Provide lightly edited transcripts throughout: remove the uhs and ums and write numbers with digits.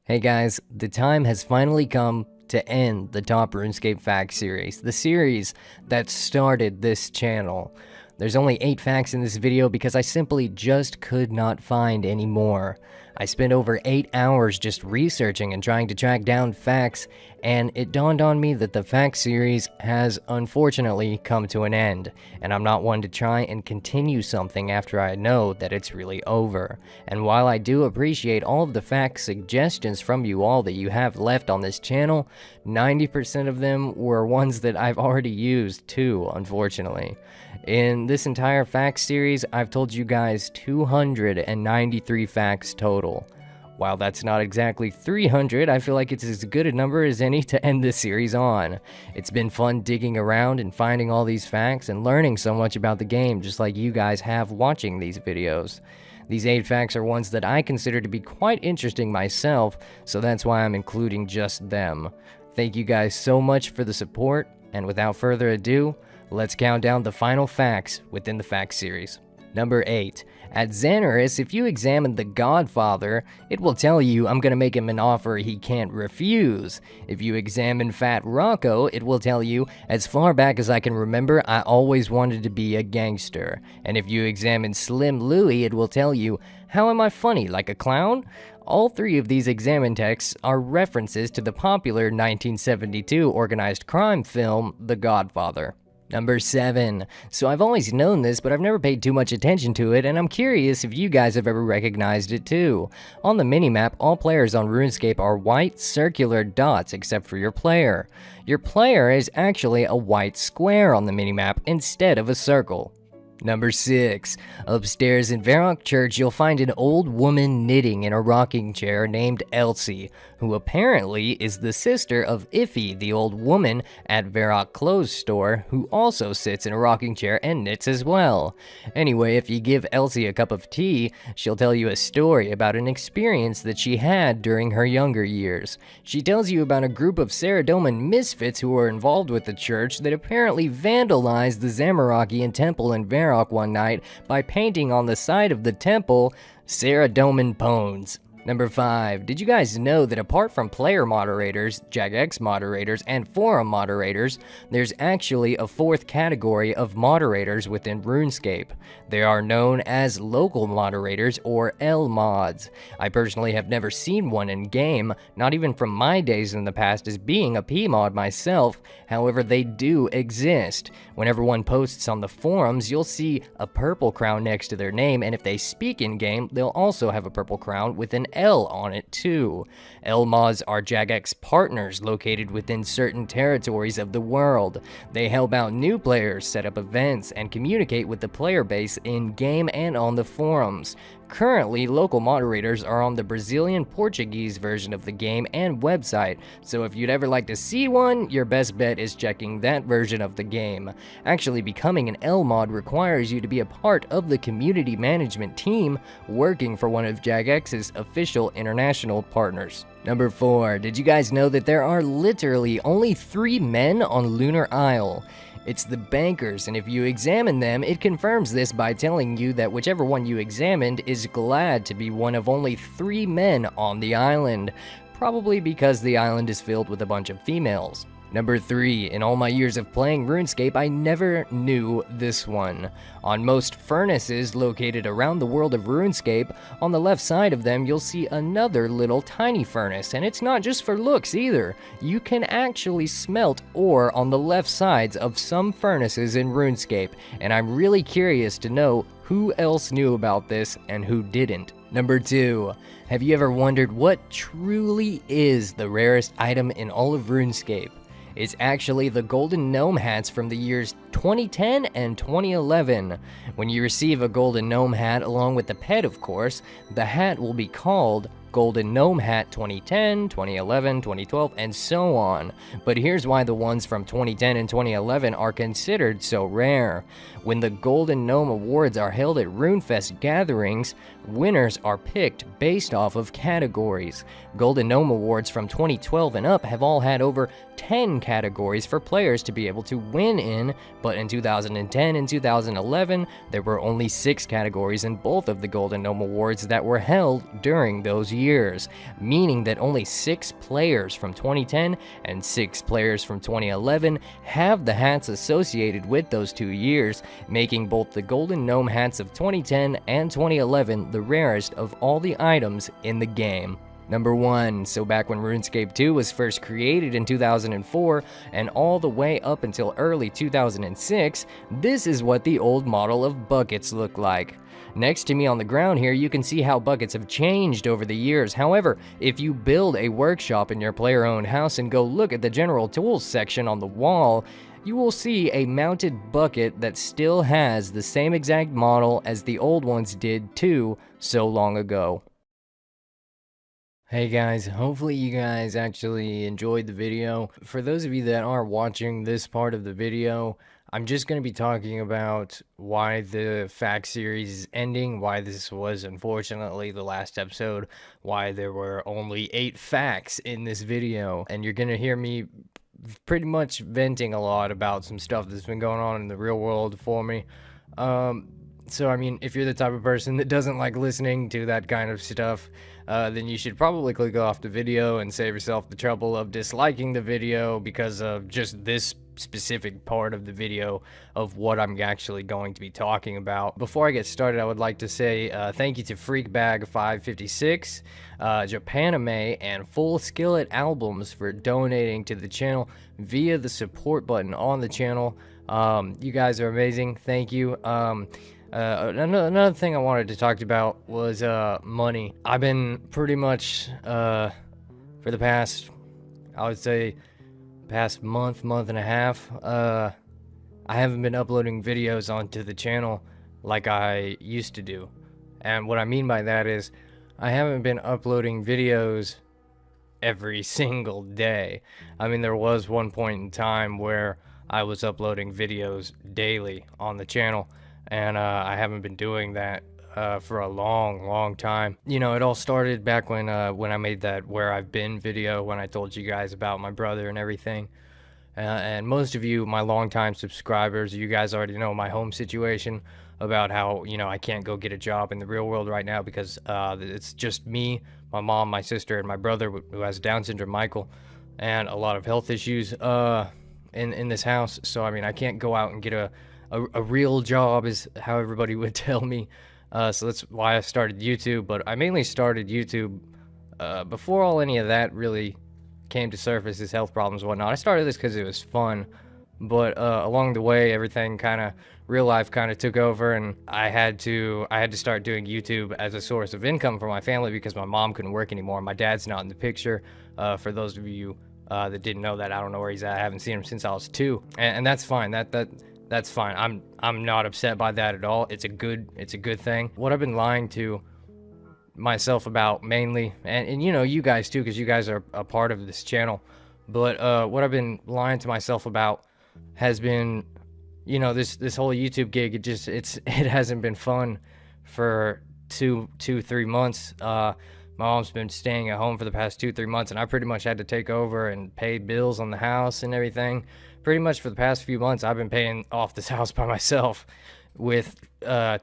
Hey guys, the time has finally come to end the Top RuneScape Facts series, the series that started this channel. There's only 8 facts in this video because I simply just could not find any more. I spent over 8 hours just researching and trying to track down facts, and it dawned on me that the fact series has unfortunately come to an end, and I'm not one to try and continue something after I know that it's really over. And while I do appreciate all of the fact suggestions from you all that you have left on this channel, 90% of them were ones that I've already used too, unfortunately. In this entire facts series, I've told you guys 293 facts total. While that's not exactly 300, I feel like it's as good a number as any to end this series on. It's been fun digging around and finding all these facts and learning so much about the game, just like you guys have watching these videos. These 8 facts are ones that I consider to be quite interesting myself, so that's why I'm including just them. Thank you guys so much for the support, and without further ado, let's count down the final facts within the facts series. Number 8. At Xanaris, if you examine the Godfather, it will tell you I'm gonna make him an offer he can't refuse. If you examine Fat Rocco, it will tell you, as far back as I can remember, I always wanted to be a gangster. And if you examine Slim Louie, it will tell you, how am I funny, like a clown? All 3 of these examine texts are references to the popular 1972 organized crime film, The Godfather. Number 7. So I've always known this, but I've never paid too much attention to it, and I'm curious if you guys have ever recognized it too. On the minimap, all players on RuneScape are white circular dots except for your player. Your player is actually a white square on the minimap instead of a circle. Number 6. Upstairs in Varrock Church, you'll find an old woman knitting in a rocking chair named Elsie, who apparently is the sister of Iffy, the old woman at Varrock Clothes Store, who also sits in a rocking chair and knits as well. Anyway, if you give Elsie a cup of tea, she'll tell you a story about an experience that she had during her younger years. She tells you about a group of Saradomin misfits who were involved with the church that apparently vandalized the Zamorakian temple in Varrock one night by painting on the side of the temple Saradomin Pones. Number 5. Did you guys know that apart from player moderators, jagex moderators, and forum moderators, there's actually a 4th category of moderators within RuneScape? They are known as local moderators, or L-mods. I personally have never seen one in game, not even from my days in the past as being a P-mod myself. However, they do exist. Whenever one posts on the forums, you'll see a purple crown next to their name, and if they speak in-game, they'll also have a purple crown with an L on it too. L-mods are jagex partners located within certain territories of the world. They help out new players, set up events, and communicate with the player base in-game and on the forums. Currently, local moderators are on the Brazilian Portuguese version of the game and website, so if you'd ever like to see one, your best bet is checking that version of the game. Actually, becoming an L-mod requires you to be a part of the community management team working for one of jagex's official international partners. Number 4. Did you guys know that there are literally only 3 men on Lunar Isle? It's the bankers, and if you examine them, it confirms this by telling you that whichever one you examined is glad to be one of only 3 men on the island, probably because the island is filled with a bunch of females. Number 3. In all my years of playing RuneScape, I never knew this one. On most furnaces located around the world of RuneScape, on the left side of them you'll see another little tiny furnace, and it's not just for looks either. You can actually smelt ore on the left sides of some furnaces in RuneScape, and I'm really curious to know who else knew about this and who didn't. Number 2. Have you ever wondered what truly is the rarest item in all of RuneScape? It's actually the golden gnome hats from the years 2010 and 2011. When you receive a golden gnome hat along with the pet, of course, the hat will be called Golden Gnome Hat 2010, 2011, 2012, and so on. But here's why the ones from 2010 and 2011 are considered so rare. When the Golden Gnome Awards are held at RuneFest gatherings, winners are picked based off of categories. Golden Gnome Awards from 2012 and up have all had over 10 categories for players to be able to win in, but in 2010 and 2011, there were only 6 categories in both of the Golden Gnome Awards that were held during those years. years, meaning that only 6 players from 2010 and 6 players from 2011 have the hats associated with those 2 years, making both the Golden Gnome hats of 2010 and 2011 the rarest of all the items in the game. Number 1, so back when RuneScape 2 was first created in 2004 and all the way up until early 2006, this is what the old model of buckets looked like. Next to me on the ground here, you can see how buckets have changed over the years. However, if you build a workshop in your player-owned house and go look at the general tools section on the wall, you will see a mounted bucket that still has the same exact model as the old ones did too so long ago. Hey guys, hopefully you guys actually enjoyed the video. For those of you that are watching this part of the video, I'm just going to be talking about why the fact series is ending, why this was unfortunately the last episode, why there were only 8 facts in this video, and you're going to hear me pretty much venting a lot about some stuff that's been going on in the real world for me. So, I mean, if you're the type of person that doesn't like listening to that kind of stuff, then you should probably click off the video and save yourself the trouble of disliking the video because of just this specific part of the video of what I'm actually going to be talking about. Before I get started, I would like to say thank you to FreakBag556, Japanime, and Full Skillet Albums for donating to the channel via the support button on the channel. You guys are amazing. Thank you. Another thing I wanted to talk about was money. I've been pretty much for the past, I would say, past month and a half, I haven't been uploading videos onto the channel like I used to do. And what I mean by that is I haven't been uploading videos every single day. I mean, there was one point in time where I was uploading videos daily on the channel, and I haven't been doing that for a long time. You know, it all started back when I made that Where I've Been video, when I told you guys about my brother and everything. And most of you, my longtime subscribers, you guys already know my home situation, about how, you know, I can't go get a job in the real world right now because it's just me, my mom, my sister, and my brother who has Down syndrome, Michael, and a lot of health issues in this house. So, I mean, I can't go out and get a real job, is how everybody would tell me. So that's why I started YouTube. But I mainly started YouTube before any of that really came to surface, his health problems and whatnot. I started this because it was fun, but along the way, everything kind of, real life kind of took over, and I had to start doing YouTube as a source of income for my family because my mom couldn't work anymore. My dad's not in the picture. For those of you that didn't know that, I don't know where he's at. I haven't seen him since I was 2, and that's fine. That's fine. I'm not upset by that at all. It's a good thing. What I've been lying to myself about mainly, and you know, you guys too, because you guys are a part of this channel, but what I've been lying to myself about has been, you know, this whole YouTube gig. It hasn't been fun for 3 months. My mom's been staying at home for the past 2-3 months, and I pretty much had to take over and pay bills on the house and everything. Pretty much for the past few months, I've been paying off this house by myself, with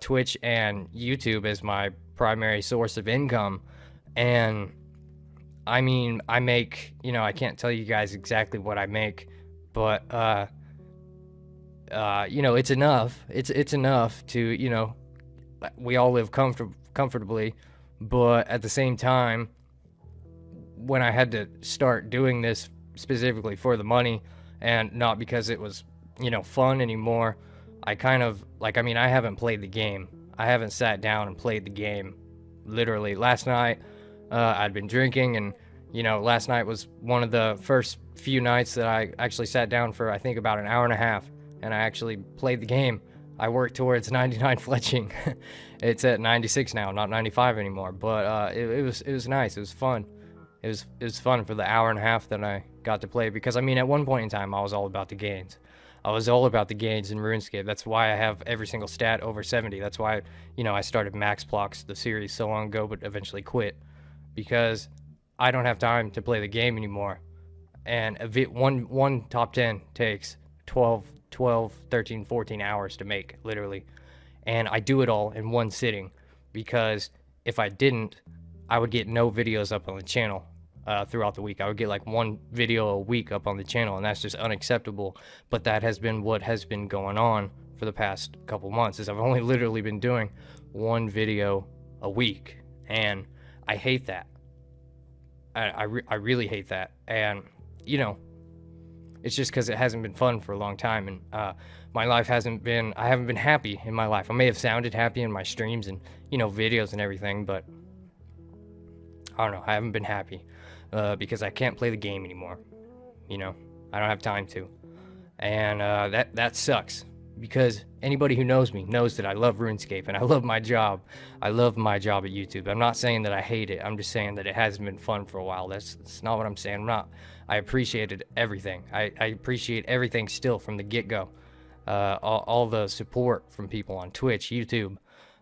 Twitch and YouTube as my primary source of income. And I mean, I make, you know, I can't tell you guys exactly what I make, but you know, it's enough. It's enough to, you know, we all live comfortably, but at the same time, when I had to start doing this specifically for the money and not because it was, you know, fun anymore, I kind of, like, I mean, I haven't played the game. I haven't sat down and played the game. Literally, last night, I'd been drinking, and, you know, last night was one of the first few nights that I actually sat down for, I think, about an hour and a half, and I actually played the game. I worked towards 99 fletching. It's at 96 now, not 95 anymore, but it was nice. It was fun. It was fun for the hour and a half that I got to play, because, I mean, at one point in time, I was all about the gains. I was all about the gains in RuneScape. That's why I have every single stat over 70. That's why, you know, I started Max Blocks, the series, so long ago, but eventually quit, because I don't have time to play the game anymore. And one top 10 takes 12, 13, 14 hours to make, literally. And I do it all in one sitting, because if I didn't, I would get no videos up on the channel throughout the week. I would get like one video a week up on the channel, and that's just unacceptable. But that has been what has been going on for the past couple months, is I've only literally been doing one video a week, and I hate that. I really hate that. And you know, it's just because it hasn't been fun for a long time, and my life I haven't been happy in my life. I may have sounded happy in my streams and, you know, videos and everything, but I don't know, I haven't been happy because I can't play the game anymore. You know, I don't have time to, and that sucks, because anybody who knows me knows that I love RuneScape and I love my job. I love my job at YouTube. I'm not saying that I hate it. I'm just saying that it hasn't been fun for a while. That's not what I'm saying. I appreciated everything. I appreciate everything still from the get-go. All the support from people on Twitch, YouTube,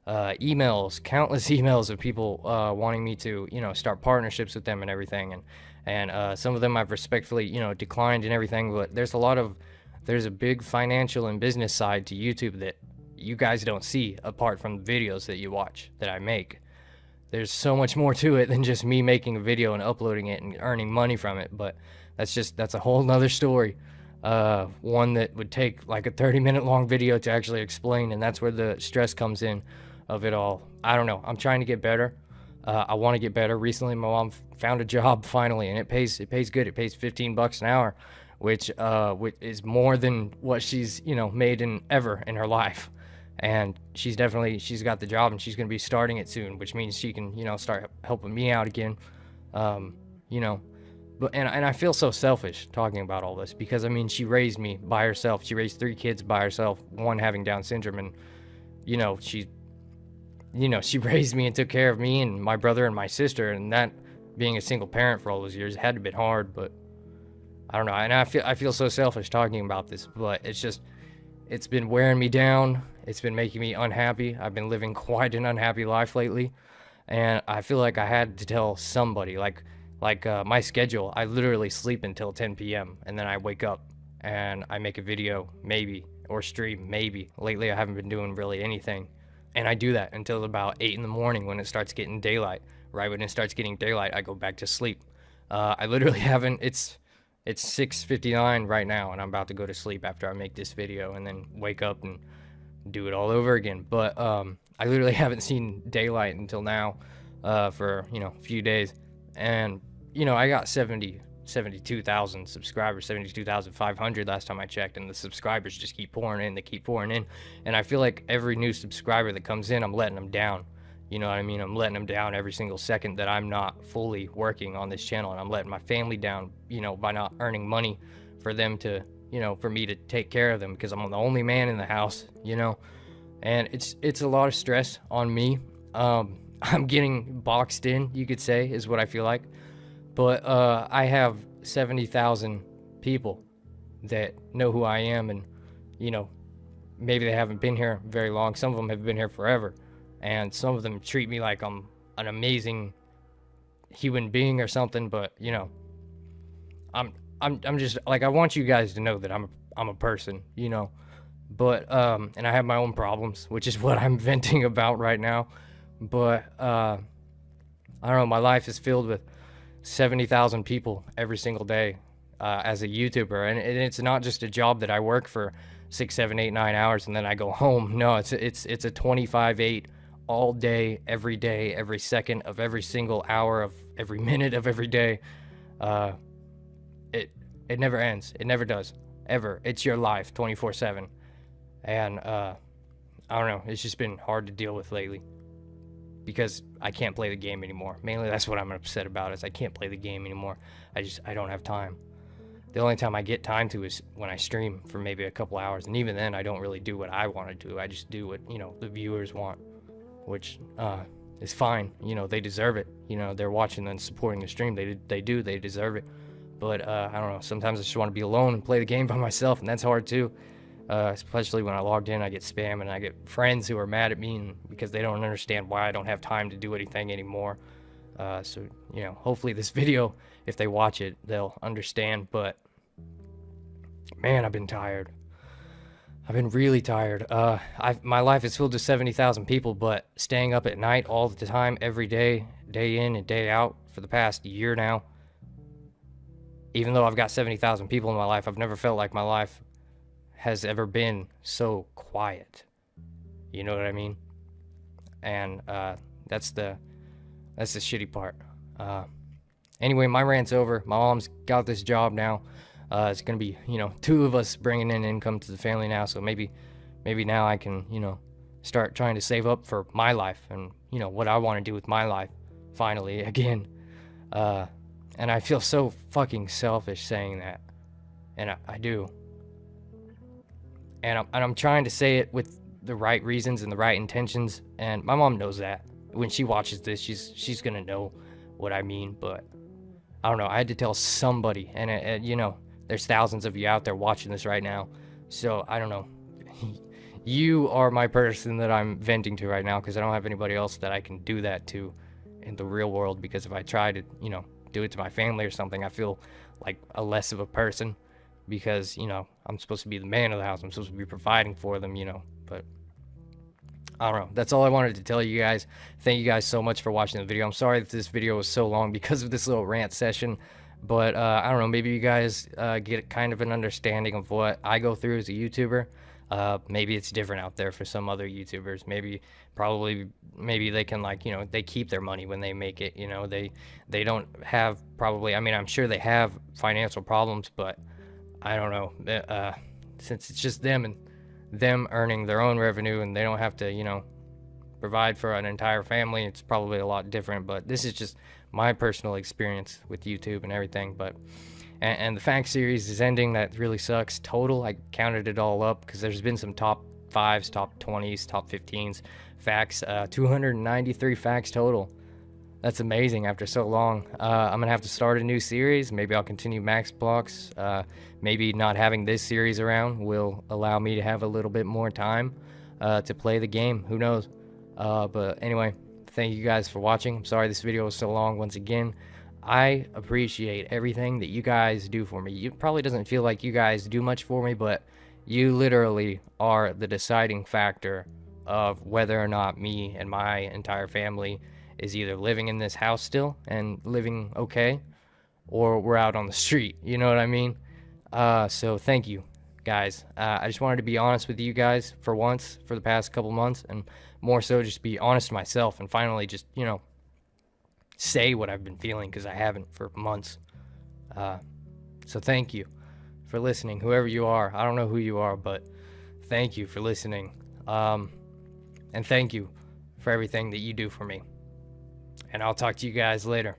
emails, countless emails of people wanting me to, you know, start partnerships with them and everything. And some of them I've respectfully, you know, declined and everything. But there's a big financial and business side to YouTube that you guys don't see apart from the videos that you watch that I make. There's so much more to it than just me making a video and uploading it and earning money from it. But that's a whole nother story. One that would take like a 30-minute long video to actually explain, and that's where the stress comes in of it all. I don't know. I'm trying to get better. I want to get better. Recently, my mom found a job finally, and it pays good. It pays $15 an hour, which is more than what she's, you know, made ever in her life. And she's got the job, and she's going to be starting it soon, which means she can, you know, start helping me out again. You know, but and I feel so selfish talking about all this, because I mean, she raised me by herself. She raised 3 kids by herself, one having Down syndrome, and she raised me and took care of me and my brother and my sister, and that, being a single parent for all those years, had to be hard. But I don't know, and I feel so selfish talking about this, but it's been wearing me down. It's been making me unhappy. I've been living quite an unhappy life lately, and I feel like I had to tell somebody. Like my schedule, I literally sleep until 10 p.m. and then I wake up and I make a video, maybe, or stream, maybe. Lately, I haven't been doing really anything, and I do that until about 8 in the morning when it starts getting daylight. Right when it starts getting daylight, I go back to sleep. I literally haven't. It's 6:59 right now, and I'm about to go to sleep after I make this video, and then wake up and do it all over again. But I literally haven't seen daylight until now, for, you know, a few days. And, you know, I got 72,000 subscribers, 72,500 last time I checked, and the subscribers just keep pouring in. They keep pouring in, and I feel like every new subscriber that comes in, I'm letting them down. You know what I mean? I'm letting them down every single second that I'm not fully working on this channel, and I'm letting my family down, you know, by not earning money for them to, you know, for me to take care of them, because I'm the only man in the house, you know. And it's a lot of stress on me. I'm getting boxed in, you could say, is what I feel like. But I have 70,000 people that know who I am, and, you know, maybe they haven't been here very long. Some of them have been here forever. And some of them treat me like I'm an amazing human being or something, but, you know, I'm just like, I want you guys to know that I'm a person, you know. But and I have my own problems, which is what I'm venting about right now. But I don't know, my life is filled with 70,000 people every single day as a YouTuber, and it's not just a job that I work for 6, 7, 8, 9 hours and then I go home. No, it's a 25/8 all day, every second of every single hour of every minute of every day. It never ends. It never does, ever. It's your life 24/7. And I don't know, it's just been hard to deal with lately, because I can't play the game anymore. Mainly that's what I'm upset about, is I can't play the game anymore. I don't have time. The only time I get time to is when I stream for maybe a couple hours, and even then I don't really do what I want to do. I just do what, you know, the viewers want, which is fine. You know, they deserve it. You know, they're watching and supporting the stream. They deserve it. But I don't know, sometimes I just want to be alone and play the game by myself, and that's hard too. Especially when I logged in, I get spam, and I get friends who are mad at me because they don't understand why I don't have time to do anything anymore. So, you know, hopefully this video, if they watch it, they'll understand. But man, I've been tired. I've been really tired. My life is filled with 70,000 people, but staying up at night all the time, every day, day in and day out for the past year now, even though I've got 70,000 people in my life, I've never felt like my life has ever been so quiet. You know what I mean? And that's the shitty part. Anyway, my rant's over. My mom's got this job now. It's gonna be, two of us bringing in income to the family now. So maybe now I can, start trying to save up for my life and, what I want to do with my life finally again. And I feel so fucking selfish saying that, and I do. And I'm trying to say it with the right reasons and the right intentions. And my mom knows that. When she watches this, she's gonna know what I mean. But I don't know. I had to tell somebody, and there's thousands of you out there watching this right now. So I don't know. You are my person that I'm venting to right now, because I don't have anybody else that I can do that to in the real world. Because if I try to, do it to my family or something, I feel like a less of a person, because, I'm supposed to be the man of the house. I'm supposed to be providing for them, but I don't know. That's all I wanted to tell you guys. Thank you guys so much for watching the video. I'm sorry that this video was so long because of this little rant session, but I don't know. Maybe you guys get kind of an understanding of what I go through as a YouTuber. Maybe it's different out there for some other YouTubers. Maybe they can, like, they keep their money when they make it. They don't have probably. I mean, I'm sure they have financial problems, but I don't know. Since it's just them and them earning their own revenue, and they don't have to, provide for an entire family, it's probably a lot different. But this is just my personal experience with YouTube and everything. But and the Facts series is ending. That really sucks. Total, I counted it all up because there's been some top 5s, top 20s, top 15s facts. 293 facts total. That's amazing after so long. I'm gonna have to start a new series. Maybe I'll continue Max Blocks. Maybe not having this series around will allow me to have a little bit more time to play the game. Who knows? But anyway, thank you guys for watching. I'm sorry this video was so long. Once again, I appreciate everything that you guys do for me. It probably doesn't feel like you guys do much for me, but you literally are the deciding factor of whether or not me and my entire family is either living in this house still and living okay, or we're out on the street. You know what I mean? So thank you, guys. I just wanted to be honest with you guys for once, for the past couple months, and more so just be honest to myself and finally just, say what I've been feeling, because I haven't for months. So thank you for listening, whoever you are. I don't know who you are, but thank you for listening. And thank you for everything that you do for me. And I'll talk to you guys later.